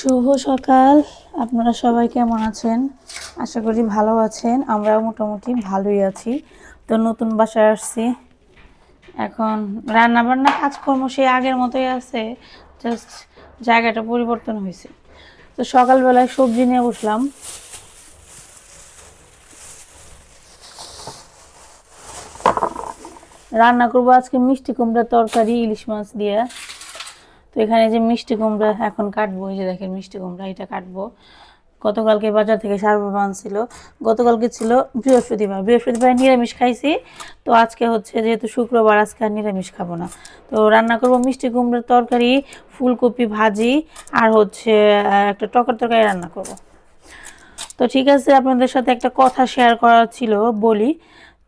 শুভ সকাল। আপনারা সবাই কেমন আছেন? আশা করি ভালো আছেন। আমরাও মোটামুটি ভালোই আছি। তো নতুন বাসায় আসছি, এখন রান্নাবান্না কাজকর্ম সেই আগের মতোই আছে, জাস্ট জায়গাটা পরিবর্তন হয়েছে। তো সকালবেলায় সবজি নিয়ে বসলাম। রান্না করবো আজকে মিষ্টি কুমড়ার তরকারি ইলিশ মাছ দিয়ে। তো এখানে যে মিষ্টি কুমড়া এখন কাটবো, এই যে দেখেন মিষ্টি কুমড়া, এটা কাটবো। গতকালকে বাজার থেকে সারবাবা আনছিল। গতকালকে ছিল বৃহস্পতিবার নিরামিষ খাইছি। তো আজকে হচ্ছে যেহেতু শুক্রবার, আজকে আর নিরামিষ খাবো না। তো রান্না করবো মিষ্টি কুমড়ার তরকারি, ফুলকপি ভাজি, আর হচ্ছে একটা টকের তরকারি রান্না করব। তো ঠিক আছে, আপনাদের সাথে একটা কথা শেয়ার করার ছিল, বলি।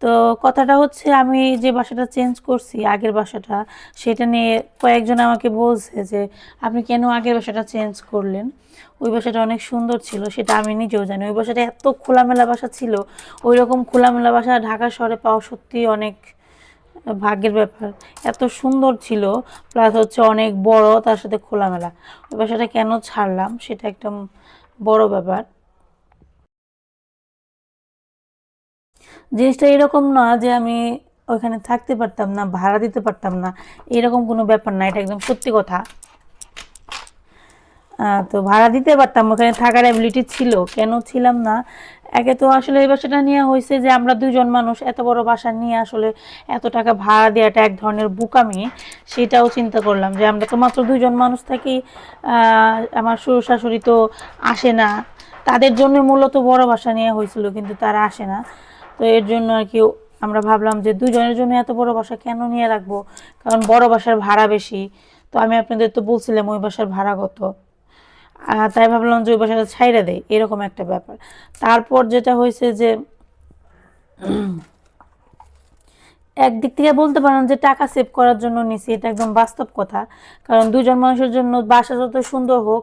তো কথাটা হচ্ছে, আমি যে বাসাটা চেঞ্জ করছি, আগের বাসাটা, সেটা নিয়ে কয়েকজন আমাকে বলছে যে আপনি কেন আগের বাসাটা চেঞ্জ করলেন। ওই বাসাটা অনেক সুন্দর ছিল, সেটা আমি নিজেও জানি। ওই বাসাটা এত খোলামেলা বাসা ছিল, ওই রকম খোলামেলা বাসা ঢাকা শহরে পাওয়া সত্যি অনেক ভাগ্যের ব্যাপার। এত সুন্দর ছিল, প্লাস হচ্ছে অনেক বড়, তার সাথে খোলামেলা। ওই বাসাটা কেন ছাড়লাম সেটা একটা বড় ব্যাপার। জিনিসটা এরকম না যে আমি ওইখানে থাকতে পারতাম না, ভাড়া দিতে পারতাম না, এরকম কোনো ব্যাপার না, এটা একদম সত্যি কথা। তো ভাড়া দিতে পারতাম, ওখানে থাকার অ্যাবিলিটি ছিল, কেন ছিলাম না? একে তো আসলে এই বাসাটা নেওয়া হয়েছে যে আমরা দুজন মানুষ, এত বড় বাসা নিয়ে আসলে এত টাকা ভাড়া দেওয়াটা এক ধরনের বোকামি। সেটাও চিন্তা করলাম যে আমরা তো মাত্র দুজন মানুষ থাকি, আমার শ্বশুর শাশুড়ি তো আসে না, তাদের জন্য মূলত বড় বাসা নেওয়া হয়েছিল, কিন্তু তারা আসে না। তো এর জন্য আর কি আমরা ভাবলাম যে দুজনের জন্য এত বড় বাসা কেন নিয়ে রাখবো, কারণ বড় বাসার ভাড়া বেশি। তো আমি আপনাদের তো বলছিলাম ওই বাসার ভাড়া কত। তাই ভাবলাম যে ওই বাসাটা ছাইড়া দেয়, এরকম একটা ব্যাপার। তারপর যেটা হয়েছে যে একদিক থেকে বলতে পারেন যে টাকা সেভ করার জন্য নিছি, এটা একদম বাস্তব কথা। কারণ দুজন মানুষের জন্য বাসা যত সুন্দর হোক,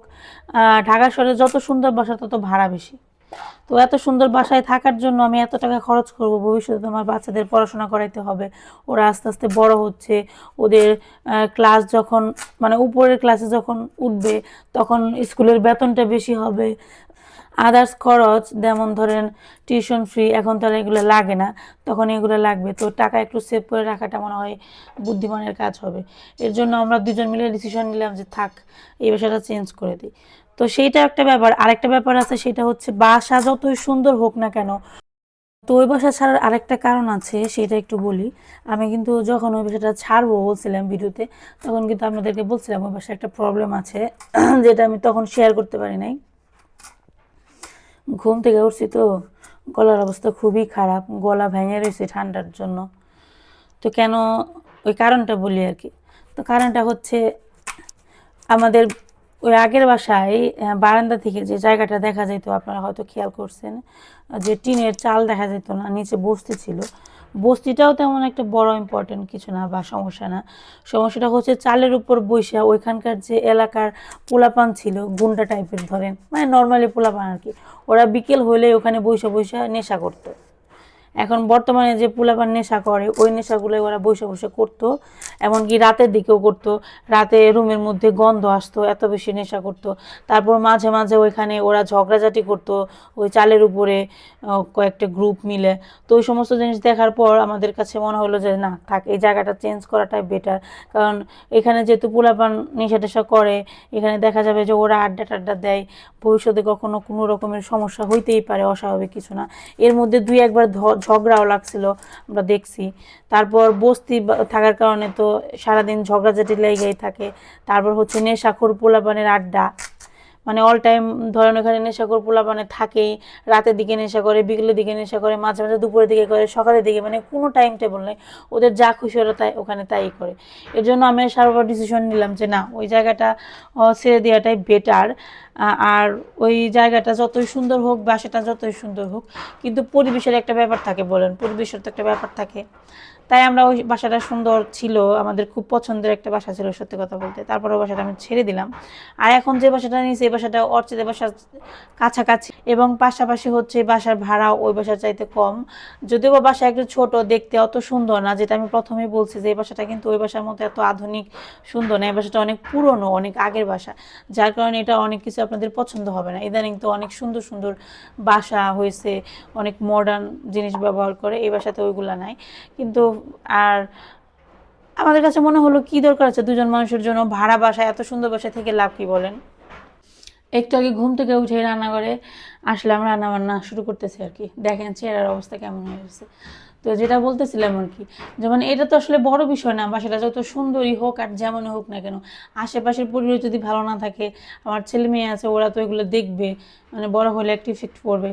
ঢাকা শহরে যত সুন্দর বাসা তত ভাড়া বেশি। তো এত সুন্দর বাসায় থাকার জন্য আমি এত টাকা খরচ করব, ভবিষ্যতে তোমার বাচ্চাদের পড়াশোনা করাইতে হবে, ওরা আস্তে আস্তে বড় হচ্ছে, ওদের ক্লাস যখন, মানে উপরের ক্লাসে যখন উঠবে, তখন স্কুলের বেতনটা বেশি হবে, আদার্স খরচ যেমন ধরেন টিউশন ফি, এখন তো আর এগুলো লাগে না, তখন এগুলো লাগবে। তো টাকা একটু সেভ করে রাখাটা মনে হয় বুদ্ধিমানের কাজ হবে। এর জন্য আমরা দুজন মিলে ডিসিশন নিলাম যে থাক, এই বাসাটা চেঞ্জ করে দিই। তো সেইটা একটা ব্যাপার। আরেকটা ব্যাপার আছে, সেটা হচ্ছে বাসা যতই সুন্দর হোক না কেন, তো ওই বাসা ছাড়ার আরেকটা কারণ আছে, সেটা একটু বলি। আমি কিন্তু যখন ওই বাসাটা ছাড়বো বলছিলাম ভিডিওতে, তখন কিন্তু আপনাদেরকে বলছিলাম ওই বাসায় একটা প্রবলেম আছে, যেটা আমি তখন শেয়ার করতে পারি নাই। ঘুম থেকে উঠছি তো গলার অবস্থা খুবই খারাপ, গলা ভেঙে রয়েছে ঠান্ডার জন্য। তো কেন, ওই কারণটা বলি আর কি। তো কারণটা হচ্ছে, আমাদের ওই আগের বাসায় বারান্দা থেকে যে জায়গাটা দেখা যেত, আপনারা হয়তো খেয়াল করছেন, যে টিনের চাল দেখা যেত না, নিচে বস্তি ছিল। বস্তিটাও তেমন একটা বড় ইম্পর্টেন্ট কিছু না বা সমস্যা না। সমস্যাটা হচ্ছে চালের উপর বৈশা ওইখানকার যে এলাকার পোলাপান ছিল, গুন্ডা টাইপের ধরেন, মানে নর্মালি পোলাপান আর কি, ওরা বিকেল হলে ওখানে বৈশা বৈশা নেশা করতো। এখন বর্তমানে যে পোলাপান নেশা করে, ওই নেশাগুলো ওরা বসে বসে করতো, এমনকি রাতের দিকেও করতো। রাতে রুমের মধ্যে গন্ধ আসতো, এত বেশি নেশা করতো। তারপর মাঝে মাঝে ওইখানে ওরা ঝগড়াঝাটি করতো ওই চালের উপরে, কয়েকটা গ্রুপ মিলে। তো ওই সমস্ত জিনিস দেখার পর আমাদের কাছে মনে হলো যে না থাক, এই জায়গাটা চেঞ্জ করাটাই বেটার। কারণ এখানে যেহেতু পোলাপান নেশা টেশা করে, এখানে দেখা যাবে যে ওরা আড্ডা টাড্ডা দেয়, ভবিষ্যতে কখনো কোনো রকমের সমস্যা হইতেই পারে, অস্বাভাবিক কিছু না। এর মধ্যে দুই একবার ঝগড়াও লাগছিল, আমরা দেখছি। তারপর বস্তি থাকার কারণে তো সারাদিন ঝগড়াঝাটি লেগেই থাকে। তারপর হচ্ছে নেশাখোর পোলাপানের আড্ডা, মানে অল টাইম ধরেন ওখানে নেশাখোর পোলাপানে থাকেই। রাতের দিকে নেশা করে, বিকেলের দিকে নেশা করে, মাঝে মাঝে দুপুরের দিকে করে, সকালের দিকে, মানে কোনো টাইম টেবল নেই। ওদের যা খুশি ওরা তাই ওখানে তাই করে। এর জন্য আমি সারাবার ডিসিশন নিলাম যে না, ওই জায়গাটা ছেড়ে দেওয়াটাই বেটার। আর ওই জায়গাটা যতই সুন্দর হোক, বাসাটা যতই সুন্দর হোক, কিন্তু পরিবেশের একটা ব্যাপার থাকে, বলেন, পরিবেশের তো একটা ব্যাপার থাকে। তাই আমরা ওই বাসাটা সুন্দর ছিল, আমাদের খুব পছন্দের একটা বাসা ছিল সত্যি কথা বলতে। তারপরে ওই বাসাটা আমি ছেড়ে দিলাম। আর এখন যে বাসাটা নিয়েছি এই বাসাটা অর্চিতের বাসার কাছাকাছি, এবং পাশাপাশি হচ্ছে বাসার ভাড়া ওই বাসার চাইতে কম। যদিও বা বাসা একটু ছোট, দেখতে অত সুন্দর না, যেটা আমি প্রথমেই বলছি যে এই বাসাটা কিন্তু ওই বাসার মতো এত আধুনিক সুন্দর না। এই বাসাটা অনেক পুরনো, অনেক আগের বাসা, যার কারণে এটা অনেক কিছু আপনাদের পছন্দ হবে না। ইদানিং তো অনেক সুন্দর সুন্দর বাসা হয়েছে, অনেক মডার্ন জিনিস ব্যবহার করে, এই বাসাতে ওইগুলা নাই। কিন্তু আর আমাদের কাছে মনে হলো কি দরকার আছে দুজন মানুষের জন্য ভাড়া বাসায়, এত সুন্দর বাসা থেকে লাভ কি বলেন। একটু আগে ঘুম থেকে উঠে রান্নাঘরে আসলাম, রান্না বান্না শুরু করতেছি আর কি। দেখেন চেহারার অবস্থা কেমন হয়ে গেছে। তো যেটা বলতেছিলাম আর কি, যেমন এটা তো আসলে বড় বিষয় না, বাসাটা যত সুন্দরই হোক আর যেমনই হোক না কেন, আশেপাশের পরিবেশ যদি ভালো না থাকে, আমার ছেলে মেয়ে আছে ওরা তো এগুলো দেখবে, মানে বড় হলে একটা ইফেক্ট পড়বে।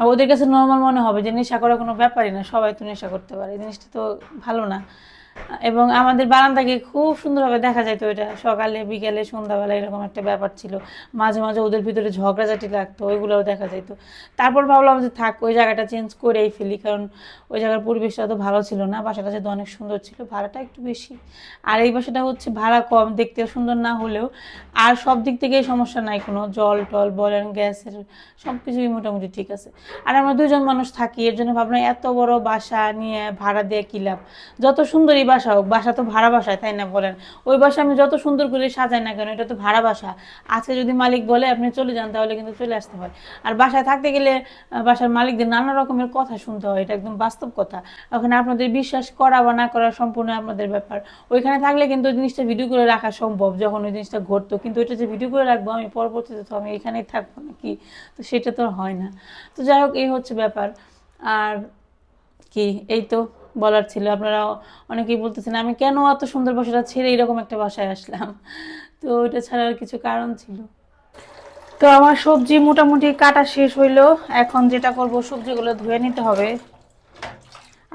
আর ওদের কাছে নর্মাল মনে হবে যে নেশা করা কোনো ব্যাপারই না, সবাই তো নেশা করতে পারে, এই জিনিসটা তো ভালো না। এবং আমাদের বারান্দাকে খুব সুন্দরভাবে দেখা যায়, তো এটা সকালে বিকেলে সন্ধ্যাবেলা এরকম একটা ব্যাপার ছিল। মাঝে মাঝে ওদের ভিতরে ঝগড়াঝাটি লাগতো, ওইগুলোও দেখা যেত। তারপর ভাবলাম যে থাক, ওই জায়গাটা চেঞ্জ করেই ফেলি, কারণ ওই জায়গার পরিবেশটা তো ভালো ছিল না। বাসাটা যেহেতু অনেক সুন্দর ছিল, ভাড়াটা একটু বেশি। আর এই বাসাটা হচ্ছে ভাড়া কম, দেখতে সুন্দর না হলেও আর সব দিক থেকেই সমস্যা নাই কোনো, জল টল বলেন, গ্যাসের সব কিছুই মোটামুটি ঠিক আছে। আর আমরা দুজন মানুষ থাকি, এর জন্য ভাবলাম এত বড় বাসা নিয়ে ভাড়া দিয়ে কী লাভ। যত সুন্দরই বাসা হোক, বাসা তো ভাড়া বাসায়, তাই না বলেন। ওই বাসা আমি যত সুন্দর করে সাজাই না কেন, এটা তো ভাড়া বাসা। আজকে যদি মালিক বলে আপনি চলে যান, তাহলে কিন্তু চলে আসতে হয়। আর বাসায় থাকতে গেলে বাসার মালিকদের নানা রকমের কথা শুনতে হয়, এটা একদম বাস্তব কথা। ওখানে আপনাদের বিশ্বাস করা বা না করা সম্পূর্ণ আপনাদের ব্যাপার। ওইখানে থাকলে কিন্তু ওই জিনিসটা ভিডিও করে রাখা সম্ভব, যখন ওই জিনিসটা ঘটতো। কিন্তু ওইটা যে ভিডিও করে রাখবো আমি পরবর্তীতে, তো আমি এখানেই থাকবো নাকি, তো সেটা তো হয় না। তো যাই হোক, এই হচ্ছে ব্যাপার। আর কি, এই তো বলার ছিল। আপনারা অনেকেই বলতেছেন আমি কেন এত সুন্দর বাসাটা ছেড়ে এরকম একটা বাসায় আসলাম, তো ওইটা ছাড়ার কিছু কারণ ছিল। তো আমার সবজি মোটামুটি কাটা শেষ হইলো। এখন যেটা করব, সবজিগুলো ধুয়ে নিতে হবে।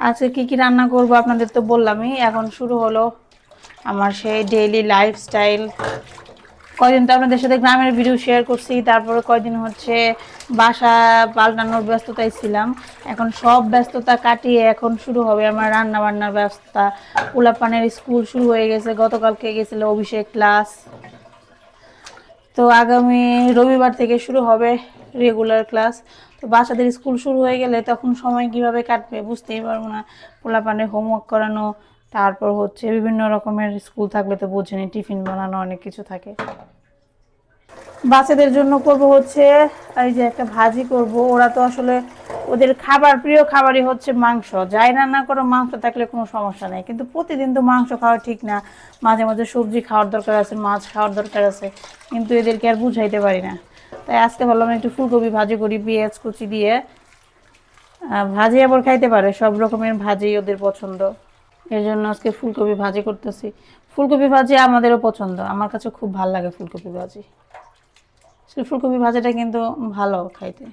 আজকে কি কি রান্না করব আপনাদের তো বললামই। এখন শুরু হলো আমার সেই ডেইলি লাইফস্টাইল। কয়দিন তো আপনাদের সাথে গ্রামের ভিডিও শেয়ার করছি, তারপরে কয়দিন হচ্ছে বাসা পাল্টানোর ব্যস্ততায় ছিলাম। এখন সব ব্যস্ততা কাটিয়ে এখন শুরু হবে আমার রান্না বান্নার ব্যস্ততা। পোলাপানের স্কুল শুরু হয়ে গেছে, গতকালকে গেছিল অভিষেক ক্লাস। তো আগামী রবিবার থেকে শুরু হবে রেগুলার ক্লাস। তো বাচ্চাদের স্কুল শুরু হয়ে গেলে তখন সময় কিভাবে কাটবে বুঝতেই পারবো না। পোলাপানের হোমওয়ার্ক করানো, তারপর হচ্ছে বিভিন্ন রকমের স্কুল থাকলে তো বোঝেনি, টিফিন বানানো, অনেক কিছু থাকে। বাচ্চাদের জন্য করব হচ্ছে এই যে একটা ভাজি করব। ওরা তো আসলে ওদের খাবার, প্রিয় খাবারই হচ্ছে মাংস। যাই রান্না করো মাংস থাকলে কোনো সমস্যা নেই, কিন্তু প্রতিদিন তো মাংস খাওয়া ঠিক না। মাঝে মাঝে সবজি খাওয়ার দরকার আছে, মাছ খাওয়ার দরকার আছে, কিন্তু এদেরকে আর বুঝাইতে পারি না। তাই আজকে ভাবলাম একটু ফুলকপি ভাজি করি পেঁয়াজ কুচি দিয়ে। ভাজি আবার খাইতে পারে, সব রকমের ভাজি ওদের পছন্দ, এর জন্য আজকে ফুলকপি ভাজি করতেছি। ফুলকপি ভাজি আমাদেরও পছন্দ, আমার কাছে খুব ভালো লাগে ফুলকপি ভাজি। ফুলকপি ভাজাটা কিন্তু ভালো খাইতে।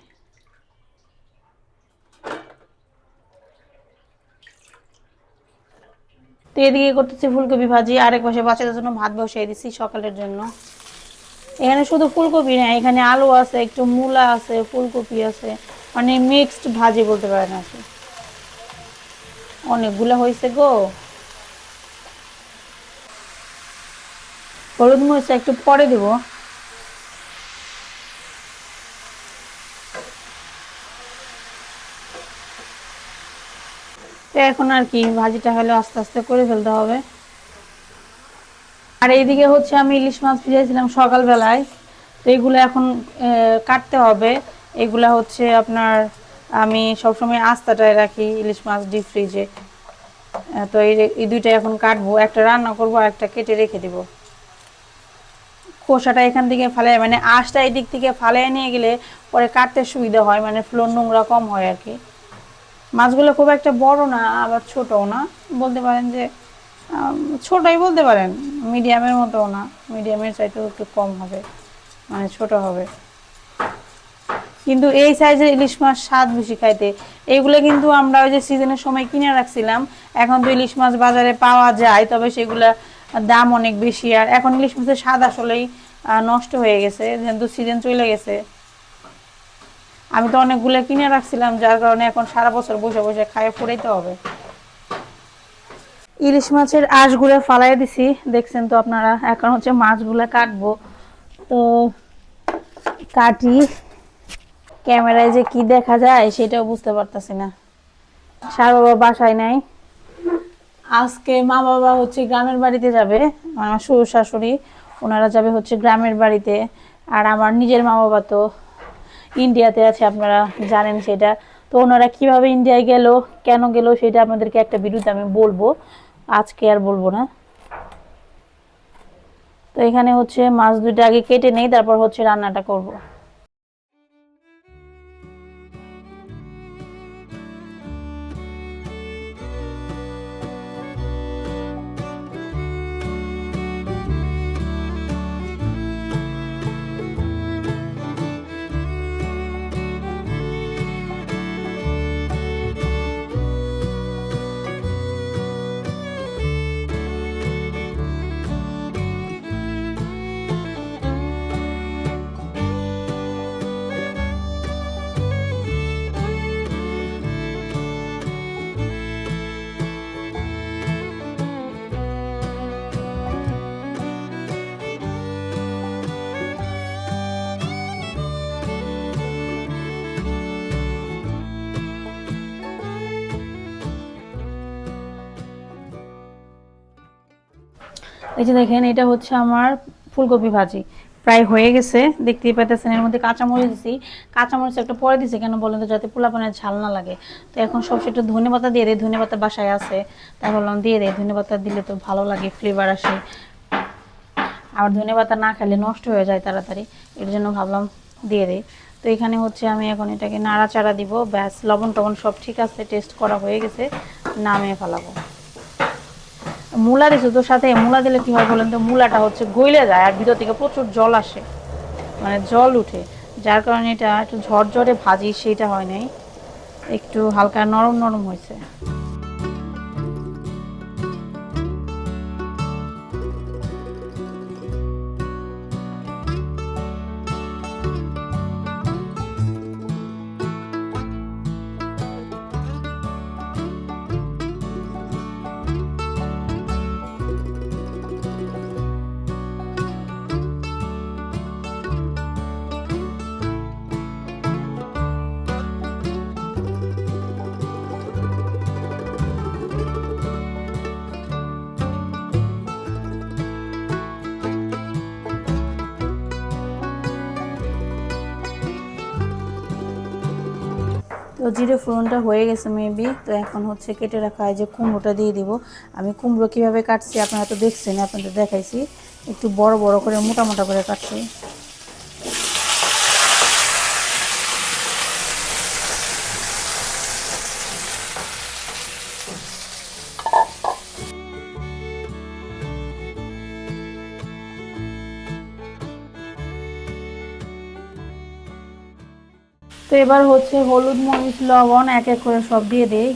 তো এদিকে করতেছি ফুলকপি ভাজি, আরেক পাশে বাচ্চাদের জন্য ভাত বসিয়ে দিচ্ছি সকালের জন্য। এখানে শুধু ফুলকপি না, এখানে আলু আছে, একটু মূলা আছে, ফুলকপি আছে, মানে মিক্সড ভাজি বলতে পারেন আর কি। অনেকগুলো হয়েছে গো। হলুদ মরিচটা একটু পরে দিব। তো এখন আর কি ভাজিটা হলে আস্তে আস্তে করে ফেলতে হবে। আর এইদিকে হচ্ছে আমি ইলিশ মাছ ভিজাইছিলাম সকালবেলায়, তো এগুলো এখন কাটতে হবে। এগুলা হচ্ছে আপনার, আমি সবসময় আস্তাটায় রাখি ইলিশ মাছ ডিপ ফ্রিজে। তো এই দুইটা এখন কাটবো, একটা রান্না করবো আর একটা কেটে রেখে দিব। খোসাটা এখান থেকে ফালাই, মানে আঁশটা এই দিক থেকে ফালাই নিয়ে গেলে পরে কাটতে সুবিধা হয়, মানে ফ্লোর নোংরা কম হয় আর কি। মাছগুলো খুব একটা বড় না আবার ছোটও না, বলতে পারেন যে ছোটই বলতে পারেন, মিডিয়ামের মতোও না, মিডিয়ামের চাইতেও একটু কম হবে, মানে ছোট হবে। কিন্তু এই সাইজের ইলিশ মাছ স্বাদ বেশি খাইতে। এইগুলো কিন্তু আমরা ওই যে সিজনের সময় কিনে রাখছিলাম, এখন তো ইলিশ মাছ বাজারে পাওয়া যায়, তবে সেগুলা দাম অনেক বেশি। আর এখন ইলিশ মাছের স্বাদ আসলেই নষ্ট হয়ে গেছে, যেহেতু সিজন চলে গেছে। আমি তো অনেকগুলো কিনে রাখছিলাম, যার কারণে এখন সারা বছর বসে বসে খাইয়ে ফুরাইতে হবে। ইলিশ মাছের আঁশগুলো ফালাই দিছি, দেখছেন তো আপনারা। এখন হচ্ছে মাছগুলো কাটবো। তো কাটি, ক্যামেরায় যে কি দেখা যায় সেটাও বুঝতে পারতাছি না। সার বাবা বাসায় নাই আজকে। মা বাবা হচ্ছে গ্রামের বাড়িতে যাবে, আমার শ্বশুর শাশুড়ি ওনারা যাবে হচ্ছে গ্রামের বাড়িতে। আর আমার নিজের মা বাবা তো ইন্ডিয়াতে আছে, আপনারা জানেন সেটা। তো ওনারা কিভাবে ইন্ডিয়ায় গেল, কেন গেল, সেটা আপনাদেরকে একটা ভিডিওতে আমি বলবো, আজকে আর বলবো না। তো এখানে হচ্ছে মাছ দুটো আগে কেটে নেই, তারপর হচ্ছে রান্নাটা করব। এই যে দেখেন, এটা হচ্ছে আমার ফুলকপি ভাজি, প্রায় হয়ে গেছে। দেখতেই পাইতেছেন, এর মধ্যে কাঁচামরিচ দিছি। কাঁচামরিচ একটা পরে দিছি কেন বলেন তো, যাতে পোলাপানের ঝাল না লাগে। তো এখন সবশেষে একটু ধনেপাতা দিয়ে দিই, ধনেপাতা বাসায় আছে, তাই বললাম দিয়ে দেয়। ধনেপাতা দিলে তো ভালো লাগে, ফ্লেভার আসে। আর ধনেপাতা না খেলে নষ্ট হয়ে যায় তাড়াতাড়ি, এর জন্য ভাবলাম দিয়ে দেই। তো এখানে হচ্ছে আমি এখন এটাকে নাড়াচাড়া দিব, ব্যাস। লবণ টবণ সব ঠিক আছে, টেস্ট করা হয়ে গেছে, নামিয়ে ফেলাবো। মূলা দিছো তো সাথে, মূলা দিলে কি হয় বলেন তো, মূলাটা হচ্ছে গইলে যায় আর ভিতর থেকে প্রচুর জল আসে, মানে জল উঠে, যার কারণে এটা একটু ঝরঝরে ভাজি সেটা হয় নাই, একটু হালকা নরম নরম হয়েছে। তো জিরে ফোড়নটা হয়ে গেছে মেবি। তো এখন হচ্ছে কেটে রাখা এই যে কুমড়োটা দিয়ে দিব। আমি কুমড়ো কীভাবে কাটছি আপনারা তো দেখছেন, আপনাদের দেখাইছি। একটু বড় বড় করে মোটা মোটা করে কাটছি। তো এবার হচ্ছে হলুদ মরিচ লবণ এক এক করে সব দিয়ে দেই।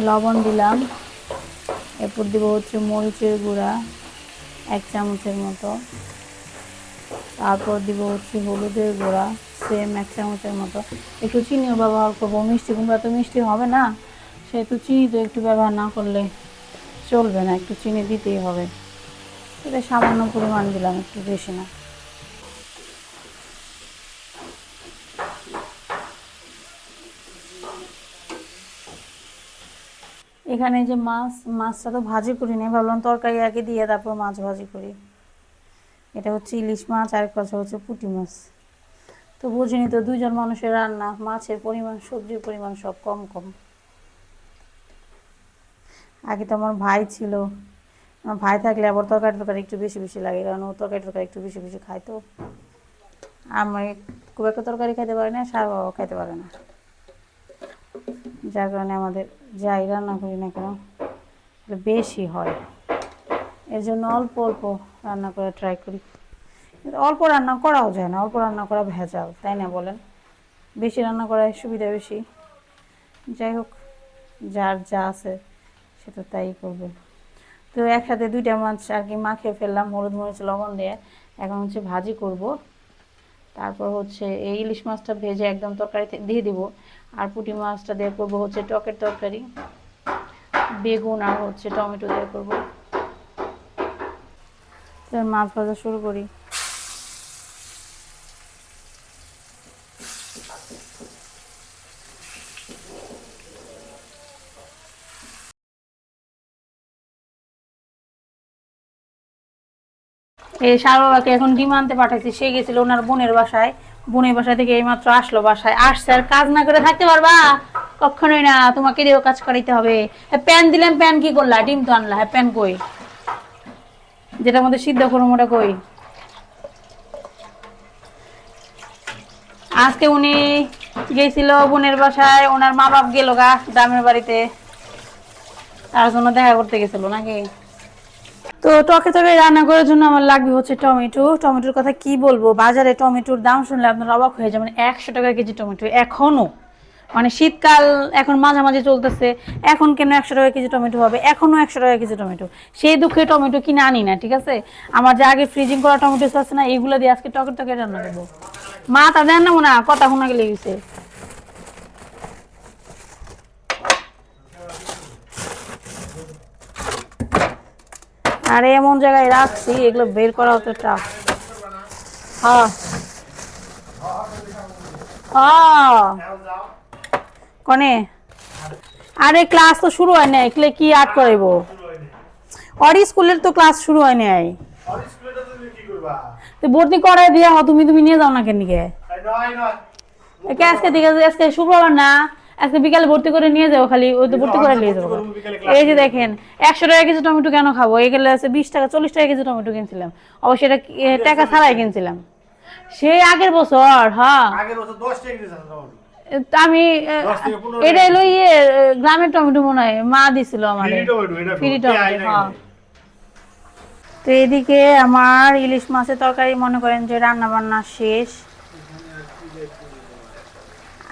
লবণ দিলাম, এরপর দিব হচ্ছে মরিচের গুঁড়া 1 চামচের মতো, তারপর দিব হচ্ছে হলুদের গুঁড়া সেম 1 চামচের মতো। একটু চিনিও ব্যবহার করবো, মিষ্টি কুমড়া তো মিষ্টি হবে না, সেহেতু চিনি তো একটু ব্যবহার না করলে চলবে না, একটু চিনি দিতেই হবে। এটা সামান্য পরিমাণ দিলাম, একটু বেশি না। এখানে যে মাছটা তো ভাজি করি না, ভাবলাম তরকারি আগে দিয়ে তারপর মাছ ভাজি করি। এটা হচ্ছে ইলিশ মাছ, আর একটা হচ্ছে পুঁটি মাছ। তো বুঝিনি তো, 2 জন মানুষের রান্না, মাছের পরিমাণ সবজির পরিমাণ সব কম কম। আগে তো আমার ভাই ছিল, আমার ভাই থাকলে আবার তরকারি তরকারি একটু বেশি বেশি লাগে, কারণ ও তরকারি তরকারি একটু বেশি বেশি খায়। তো আমি খুব একটা তরকারি খাইতে পারি না, সার বাবাও খাইতে পারে না, যার কারণে আমাদের যাই রান্না করি না কেন বেশি হয়। এর জন্য অল্প অল্প রান্না করে ট্রাই করি। কিন্তু অল্প রান্না করাও যায় না, অল্প রান্না করা ভেজাল, তাই না বলেন? বেশি রান্না করার সুবিধা বেশি। যাই হোক, যার যা আছে সেটা তাই করবে। তো একসাথে 2টা মাছ আর কি মাখিয়ে ফেললাম হলুদ মরিচ লবণ দিয়ে। এখন হচ্ছে ভাজি করব, তারপর হচ্ছে এই ইলিশ মাছটা ভেজে একদম তরকারিতে দিয়ে দিব। আর পুঁটি মাছটা দিয়ে করবো হচ্ছে টকের তরকারি। বেগুন আর হচ্ছে টমেটো দিয়ে করবো। মাছ ভাজা শুরু করি। এই সারবাবাকে এখন ডিম আনতে পাঠাইছি, সে গেছিল ওনার বোনের বাসায়, বোনের বাসা থেকে এইমাত্র আসলো, বাসায় আসছে আর কাজ না করে থাকতে পারবা? কখনোই না, তোমাকে দিয়েও কাজ করাইতে হবে। প্যান দিলাম, প্যান কি করলা? ডিম তো আনলা, হ্যাঁ প্যান কই? যেটার মধ্যে সিদ্ধ করবো ওটা কই? আজকে উনি গেছিল বোনের বাসায়, ওনার মা বাপ গেল গা গ্রামের বাড়িতে, তার জন্য দেখা করতে গেছিল নাকি। তো টকে টকে রান্না করার জন্য আমার লাগবে হচ্ছে টমেটো। টমেটোর কথা কি বলবো, বাজারে টমেটোর দাম শুনলে আপনারা অবাক হয়ে যাবেন। 100 টাকা কেজি টমেটো এখনো, মানে শীতকাল এখন মাঝামাঝি চলতেছে, এখন কেন 100 টাকা কেজি টমেটো হবে? এখনো 100 টাকা কেজি টমেটো। সেই দুঃখে টমেটো কিনে আনি না, ঠিক আছে? আমার যে আগে ফ্রিজিং করা টমেটো আছে না, এইগুলো দিয়ে আজকে টকে টকে রান্না করবো। মা তা দেন না মনে কথা শোনা গেলে গেছে। আরে এমন জায়গায় রাখছি, এগুলো বের করা হতো টাফ। হ্যাঁ কনে, আরে ক্লাস তো শুরু হয় নাই, এগুলো কি আর্ট করাইব? অরি স্কুলের তো ক্লাস শুরু হয় নাই, ভর্তি করাই দিয়া তুমি তুমি নিয়ে যাও না কেন? আজকে ঠিক আছে, আজকে শুক্রবার না, আজকে বিকালে ভর্তি করে নিয়ে যাবো, খালি ওই তো ভর্তি করে নিয়ে যাবো। এই যে দেখেন 100 টাকা কেজি টমেটো কেন খাবো? এগুলো আছে 20 টাকা 40 টাকা কেজি টমেটো কিনছিলাম, অবশ্যই এটা টাকা ছাড়াই কিনছিলাম সেই আগের বছর। হ্যাঁ আমি এটা এলো ইয়ে গ্রামের টমেটো মনে হয়, মা দিছিল আমার ফ্রি টমেটো। হ্যাঁ, তো এদিকে আমার ইলিশ মাছের তরকারি মনে করেন যে রান্না বান্না শেষ।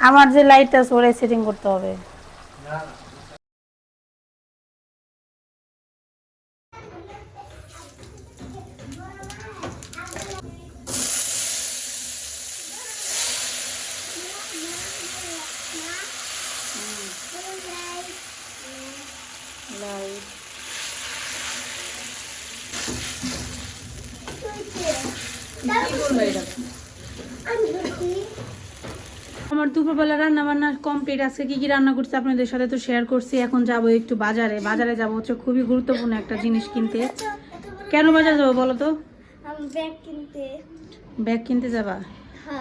আমার যে লাইটটা আছে ওরে সেটিং করতে হবে। আমার দুপুরবেলা রান্না বান্না কমপ্লিট। আজকে কি কি রান্না করছি আপনাদের সাথে তো শেয়ার করছি। এখন যাব একটু বাজারে, বাজারে যাব হচ্ছে খুবই গুরুত্বপূর্ণ একটা জিনিস কিনতে। কেন বাজারে যাবো বলো তো? ব্যাগ কিনতে যাবা?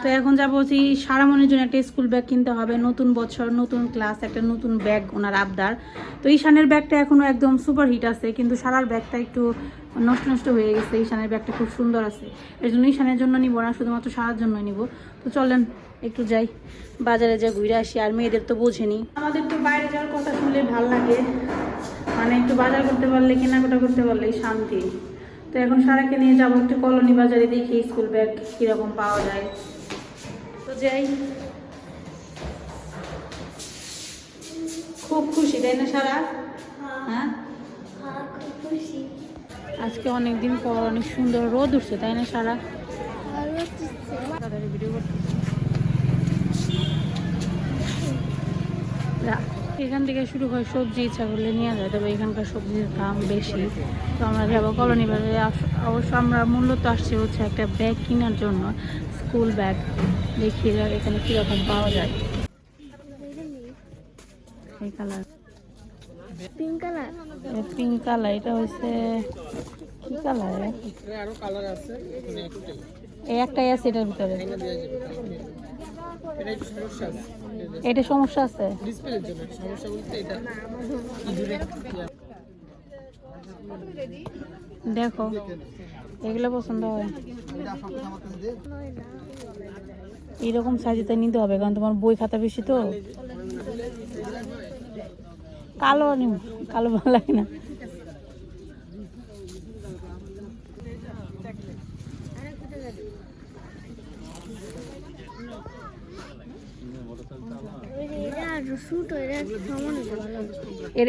তো এখন যাবো হচ্ছে সারামণির জন্য একটা স্কুল ব্যাগ কিনতে হবে। নতুন বছর, নতুন ক্লাস, একটা নতুন ব্যাগ ওনার আবদার। তো ঈশানের ব্যাগটা এখনো একদম সুপার হিট আছে, কিন্তু সারার ব্যাগটা একটু নষ্ট নষ্ট হয়ে গেছে। ঈশানের ব্যাগটা খুব সুন্দর আছে, এর জন্য ঈশানের জন্য নিব না, শুধুমাত্র সারার জন্য নিব। তো চলেন একটু যাই, বাজারে যা ঘুরে আসি। আর মেয়েদের তো বোঝেনি, আমাদের তো বাইরে যাওয়ার কথা শুনলে ভাল লাগে, মানে একটু বাজার করতে পারলে, কেনাকাটা করতে পারলেই শান্তি। তো এখন সারাকে নিয়ে যাবো একটু কলোনি বাজারে, দেখি স্কুল ব্যাগ কীরকম পাওয়া যায়। তো যাই, খুব খুশি তাই না সারা? হ্যাঁ আজকে অনেকদিন পর অনেক সুন্দর রোদ উঠছে তাই না সারা? এখান থেকে শুরু হয় সবজি, ইচ্ছা করলে নিয়ে যায়, তবে এখানকার সবজির দাম বেশি। তো আমরা যাবো কলোনি বাজারে। অবশ্য আমরা মূলত আসছি হচ্ছে একটা ব্যাগ কেনার জন্য, স্কুল ব্যাগ। দেখি এখানে কীরকম পাওয়া যায়। এই colour, pink colour, pink colour. এটা হচ্ছে কি কালার? এই একটাই আছে এটার ভিতরে। এটা সমস্যা আছে, দেখো এগুলো পছন্দ হয়। এইরকম সাইজে নিতে হবে, কারণ তোমার বই খাতা বেশি তো। কালো নিব, কালো ভালো লাগে না।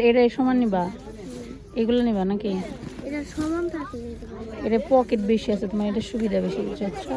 এটা সমান নিবা? এগুলো নিবা নাকি? এটা পকেট বেশি আছে, তোমার এটা সুবিধা বেশি, বুঝছো?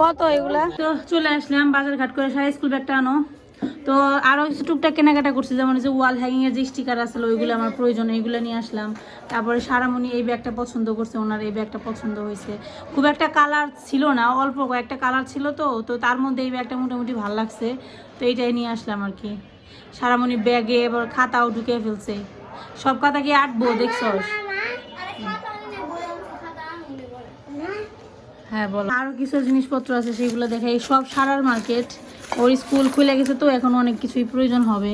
কত এগুলা? তো চলে আসলাম বাজার ঘাট করে, সারা স্কুল ব্যাগটা আনো। তো আরও কিছু টুকটাক কেনাকাটা করছি, যেমন যে ওয়াল হ্যাঙ্গিংয়ের যে স্টিকার আসলো ওইগুলো আমার প্রয়োজন, এইগুলো নিয়ে আসলাম। তারপরে সারামণি এই ব্যাগটা পছন্দ করছে, ওনার এই ব্যাগটা পছন্দ হয়েছে। খুব একটা কালার ছিল না, অল্প কয়েকটা কালার ছিল, তো তার মধ্যে এই ব্যাগটা মোটামুটি ভালো লাগছে, তো এইটাই নিয়ে আসলাম আর কি। সারামণি ব্যাগে এবার খাতাও ঢুকে ফেলছে। সব খাতা কি আটবো দেখছস? হ্যাঁ বলো। আরও কিছু জিনিসপত্র আছে সেগুলো দেখাই, সব সারার মার্কেট। ওর স্কুল খুলে গেছে তো এখন অনেক কিছুই প্রয়োজন হবে,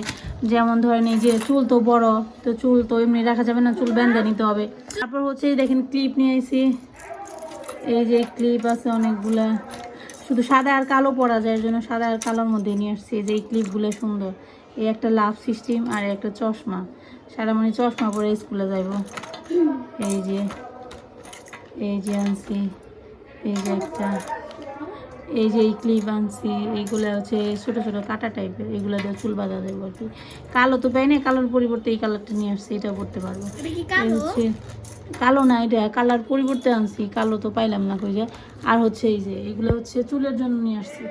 যেমন ধরেন এই যে চুল তো বড়, তো চুল তো এমনি রাখা যাবে না, চুল বেঁধে নিতে হবে। তারপর হচ্ছে এই দেখেন ক্লিপ নিয়ে এসেছি, এই যে ক্লিপ আছে অনেকগুলা, শুধু সাদা আর কালো পরা যায়, এর জন্য সাদা আর কালোর মধ্যে নিয়ে আসছি। এই যে এই ক্লিপগুলো সুন্দর, এই একটা লাভ সিস্টেম আর একটা চশমা, সারামণি চশমা পরে স্কুলে যাব। এই যে আনছি, এই যে একটা, এই যে এই ক্লিপ আনছি, এইগুলো হচ্ছে ছোটো ছোটো কাটা টাইপের, এগুলো দিয়ে চুল বাঁধা দেবো আর কি। কালো তো পাই না, কালোর পরিবর্তে এই কালারটা নিয়ে আসছি, এটা পরতে পারবো। এই হচ্ছে কালো না, এটা কালার পরিবর্তে আনছি, কালো তো পাইলাম না কই যে। আর হচ্ছে এই যে এগুলো হচ্ছে চুলের জন্য নিয়ে আসছি,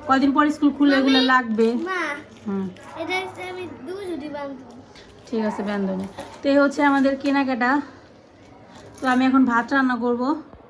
কয়দিন পর স্কুল খুলে এগুলো লাগবে। ঠিক আছে বান্ধবী। তো এই হচ্ছে আমাদের কেনাকাটা। তো আমি এখন ভাত রান্না করব।